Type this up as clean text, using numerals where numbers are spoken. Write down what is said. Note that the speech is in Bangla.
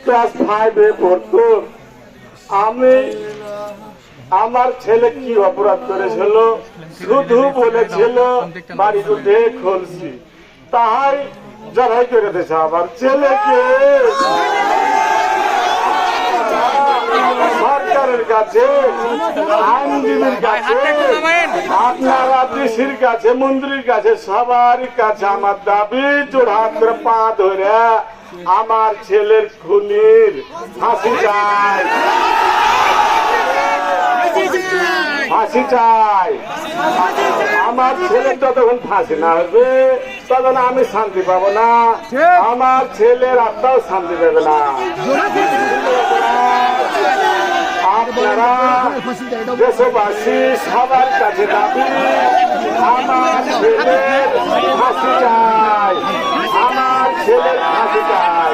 ক্লাস 5-এ পড়তো। আমি আমার ছেলে কি অপরাধ করেছিল শুধু বলেছিল বাড়ি উঠে খুলছি, তাই জড়াই করে দিয়েছে আমার ছেলেকে সরকারের কাছে, আইনজীবীর কাছে, আপনারা ডিসির কাছে, মন্ত্রীর কাছে, সবার কাছে আমার দাবি জোড়হাত পা ধরে আমার ছেলের খুনির ফাঁসি চাই, ফাঁসি চাই। আমার ছেলের যতক্ষণ ফাঁসি না হবে তখন আমি শান্তি পাবো না, আমার ছেলের আত্মাও শান্তি পাবে না। আপনারা দেশবাসী সবার কাছে দাবি আমার ছেলের ফাঁসি চাই, আমার ছেলের ফাঁসি চাই।